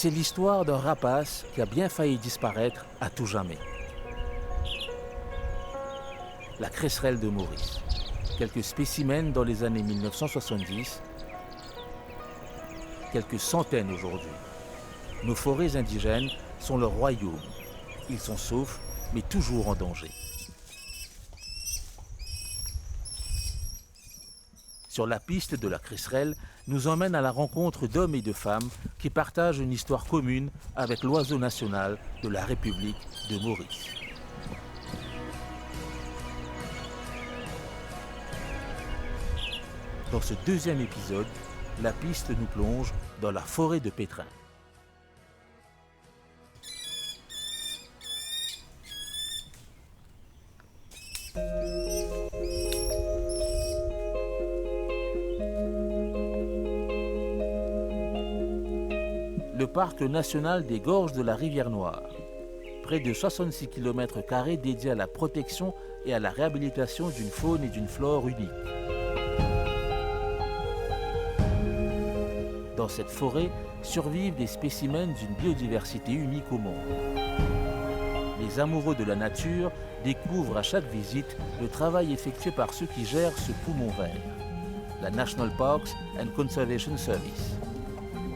C'est l'histoire d'un rapace qui a bien failli disparaître à tout jamais. La Crecerelle de Maurice. Quelques spécimens dans les années 1970, quelques centaines aujourd'hui. Nos forêts indigènes sont leur royaume. Ils sont saufs, mais toujours en danger. Sur la piste de la Crecerelle nous emmène à la rencontre d'hommes et de femmes qui partagent une histoire commune avec l'oiseau national de la République de Maurice. Dans ce deuxième épisode, la piste nous plonge dans la forêt de Pétrin. Le parc national des gorges de la rivière Noire. Près de 66 km² dédiés à la protection et à la réhabilitation d'une faune et d'une flore uniques. Dans cette forêt survivent des spécimens d'une biodiversité unique au monde. Les amoureux de la nature découvrent à chaque visite le travail effectué par ceux qui gèrent ce poumon vert, la National Parks and Conservation Service.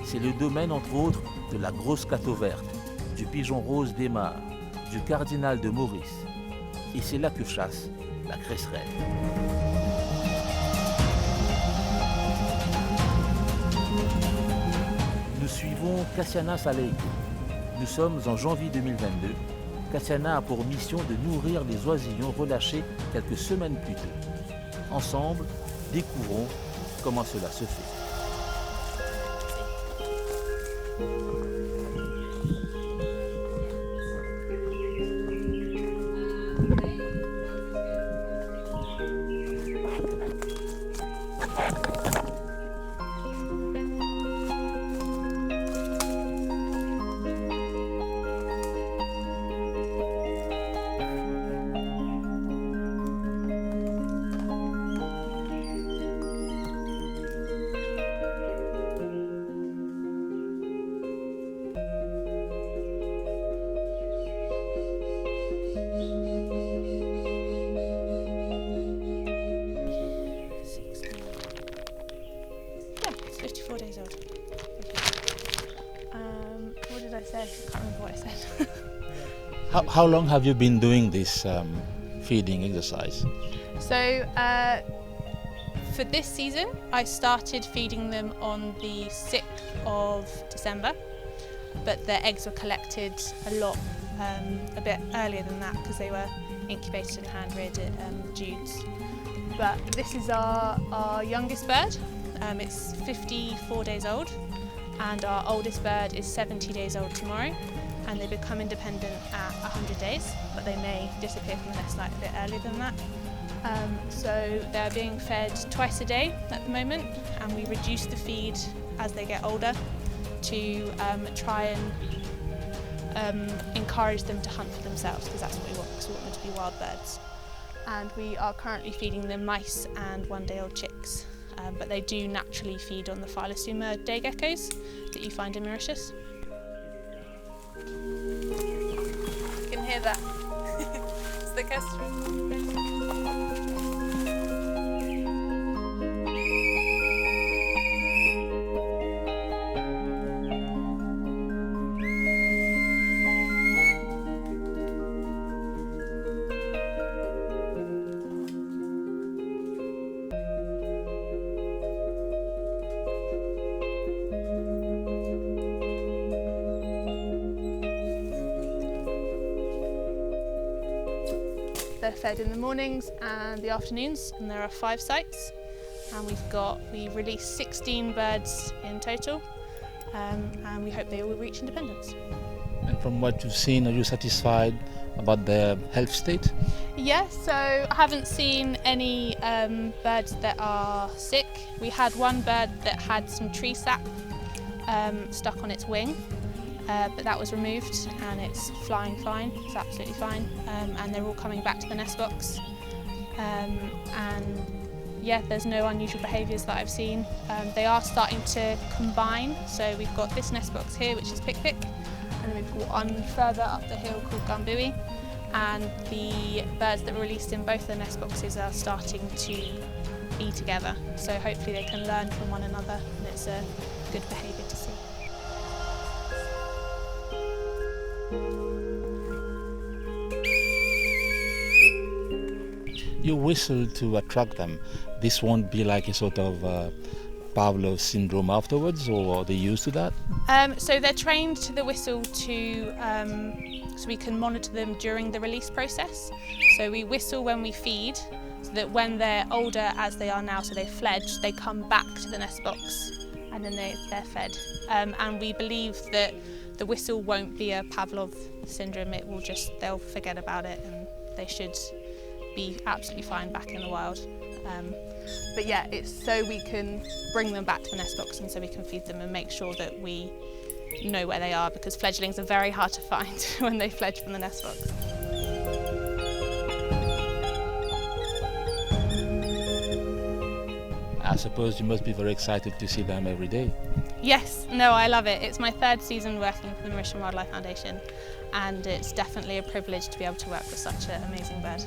C'est le domaine, entre autres, de la grosse cateau verte, du pigeon rose des mares, du cardinal de Maurice. Et c'est là que chasse la Crecerelle. Nous suivons Cassiana Saleiko. Nous sommes en janvier 2022. Cassiana a pour mission de nourrir les oisillons relâchés quelques semaines plus tôt. Ensemble, découvrons comment cela se fait. What did I say? I can't remember what I said. How long have you been doing this feeding exercise? So for this season, I started feeding them on the 6th of December, but the eggs were collected a bit earlier than that because they were incubated and hand-reared at Jude's. But this is our youngest bird. It's 54 days old, and our oldest bird is 70 days old tomorrow, and they become independent at 100 days, but they may disappear from the nest a bit earlier than that. So they're being fed twice a day at the moment, and we reduce the feed as they get older to try and encourage them to hunt for themselves, because that's what we want, because we want them to be wild birds. And we are currently feeding them mice and one-day-old chicks, but they do naturally feed on the Phyllosumer day geckos that you find in Mauritius. You can hear that. It's the kestrel. They're fed in the mornings and the afternoons, and there are 5 sites, and we released 16 birds in total, and we hope they will reach independence. And from what you've seen, are you satisfied about their health state? Yes, so I haven't seen any birds that are sick. We had one bird that had some tree sap stuck on its wing, but that was removed and it's flying fine, it's absolutely fine, and they're all coming back to the nest box. And yeah, there's no unusual behaviours that I've seen. They are starting to combine, so we've got this nest box here which is pick-pick, and then we've got one further up the hill called gambui, and the birds that were released in both the nest boxes are starting to be together, so hopefully they can learn from one another, and it's a good behaviour to see. You whistle to attract them. This won't be like a sort of Pavlov syndrome afterwards, or are they used to that? So they're trained to the whistle so we can monitor them during the release process. So we whistle when we feed, so that when they're older, as they are now, so they've fledged, they come back to the nest box and then they're fed. And we believe that the whistle won't be a Pavlov syndrome, they'll forget about it and they should be absolutely fine back in the wild. But yeah, it's so we can bring them back to the nest box and so we can feed them and make sure that we know where they are, because fledglings are very hard to find when they fledge from the nest box. I suppose you must be very excited to see them every day. Yes, no, I love it. It's my third season working for the Mauritian Wildlife Foundation, and it's definitely a privilege to be able to work with such an amazing bird.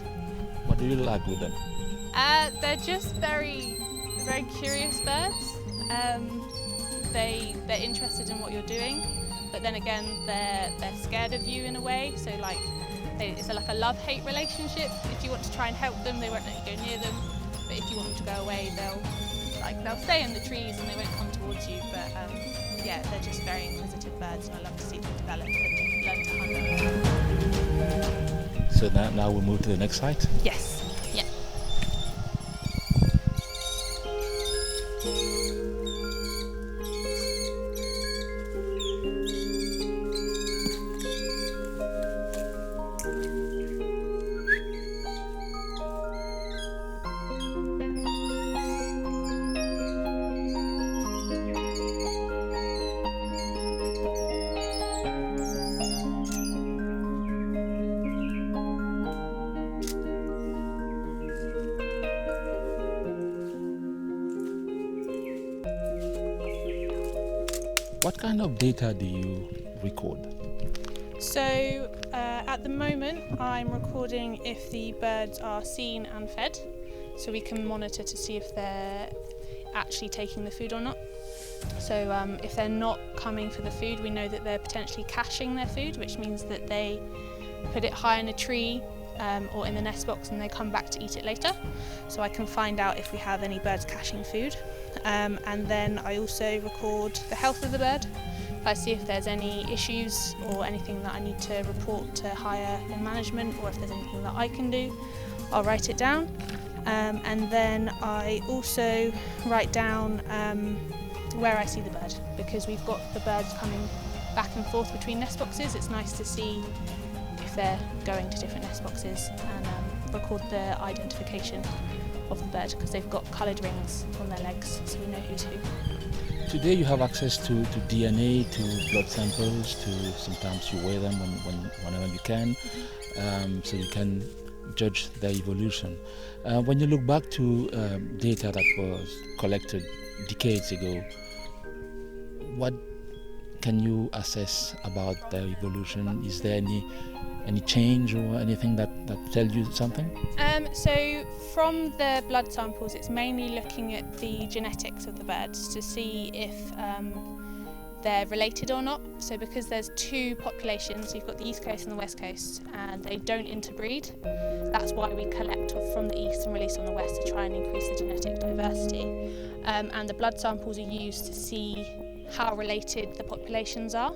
What do you like with them? They're just very curious birds. They're interested in what you're doing, but then again, they're scared of you in a way. So it's like a love-hate relationship. If you want to try and help them, they won't let you go near them. But if you want them to go away, they'll stay in the trees and they won't come towards you. But yeah, they're just very inquisitive birds, and I love to see them develop and learn to hunt. So now we'll move to the next site? Yes. Yeah. What kind of data do you record? So at the moment I'm recording if the birds are seen and fed, so we can monitor to see if they're actually taking the food or not. So if they're not coming for the food, we know that they're potentially caching their food, which means that they put it high in a tree or in the nest box and they come back to eat it later. So I can find out if we have any birds caching food. And then I also record the health of the bird. I see if there's any issues or anything that I need to report to higher in management, or if there's anything that I can do, I'll write it down. And then I also write down where I see the bird, because we've got the birds coming back and forth between nest boxes. It's nice to see if they're going to different nest boxes, and record the identification of the bird, because they've got coloured rings on their legs, so we know who's who. Today you have access to DNA, to blood samples, to sometimes you weigh them whenever you can, so you can judge their evolution. When you look back to data that was collected decades ago, what can you assess about their evolution? Is there any change or anything that tells you something? So from the blood samples, it's mainly looking at the genetics of the birds to see if they're related or not. So because there's two populations, you've got the East Coast and the West Coast, and they don't interbreed. That's why we collect from the East and release on the West to try and increase the genetic diversity. And the blood samples are used to see how related the populations are.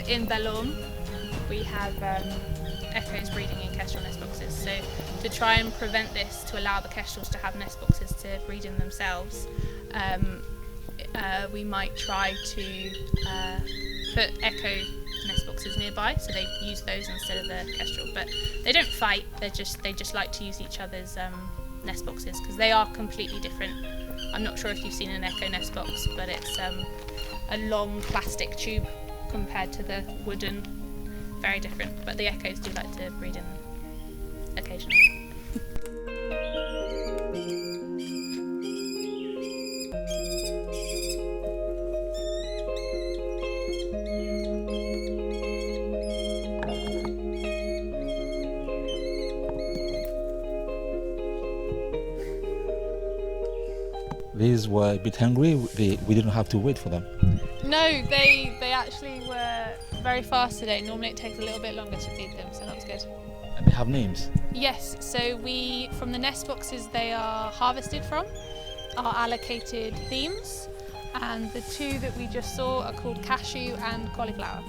in Bellorme, we have echoes breeding in kestrel nest boxes. So to try and prevent this, to allow the kestrels to have nest boxes to breed in themselves, we might try to put echo nest boxes nearby, so they use those instead of the kestrel. But they don't fight; they just like to use each other's nest boxes because they are completely different. I'm not sure if you've seen an echo nest box, but it's a long plastic tube compared to the wooden. Very different. But the echoes do like to breed in occasionally. These were a bit hungry. We didn't have to wait for them. No, they actually were very fast today. Normally it takes a little bit longer to feed them, so that was good. And they have names. Yes, so from the nest boxes they are harvested from, are allocated themes, and the two that we just saw are called cashew and cauliflower.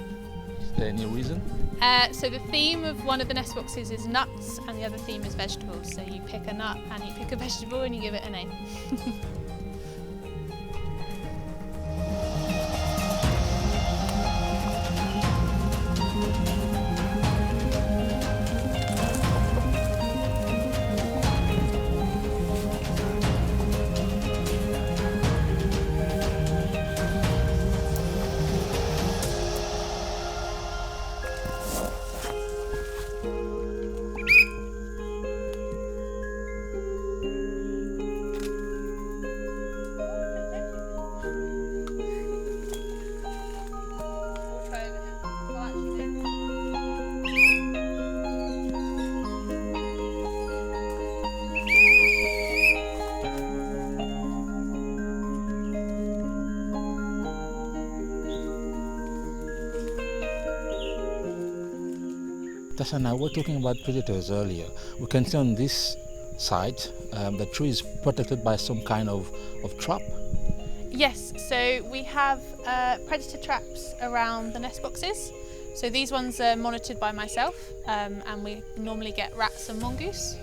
Is there any reason? So the theme of one of the nest boxes is nuts, and the other theme is vegetables. So you pick a nut and you pick a vegetable and you give it a name. Tasha, now we're talking about predators earlier. We can see on this site the tree is protected by some kind of trap. Yes, so we have predator traps around the nest boxes. So these ones are monitored by myself, and we normally get rats and mongoose.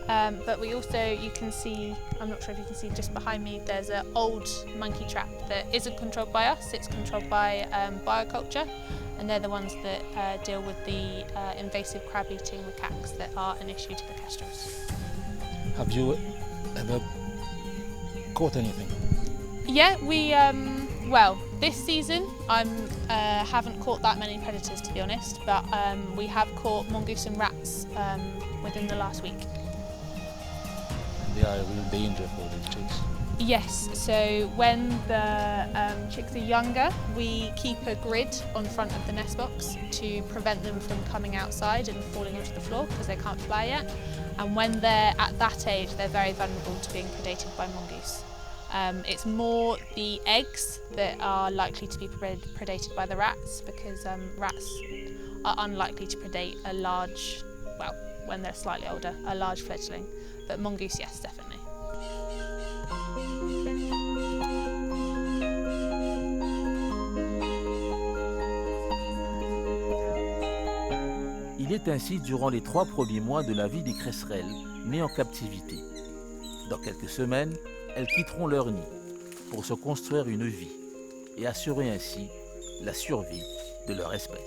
But we also, you can see, I'm not sure if you can see just behind me, there's an old monkey trap that isn't controlled by us, it's controlled by bioculture, and they're the ones that deal with the invasive crab-eating macaques that are an issue to the kestrels. Have you ever caught anything? Yeah, we, well, this season I haven't caught that many predators, to be honest, but we have caught mongoose and rats within the last week. They are a real danger for these chicks. Yes, so when the chicks are younger, we keep a grid on front of the nest box to prevent them from coming outside and falling onto the floor because they can't fly yet. And when they're at that age, they're very vulnerable to being predated by mongoose. It's more the eggs that are likely to be predated by the rats because rats are unlikely to predate a large, well, when they're slightly older, a large fledgling. But mongoose, yes, definitely. Il est ainsi durant les 3 premiers mois de la vie des Crecerelles, nées en captivité. Dans quelques semaines, elles quitteront leur nid pour se construire une vie et assurer ainsi la survie de leur espèce.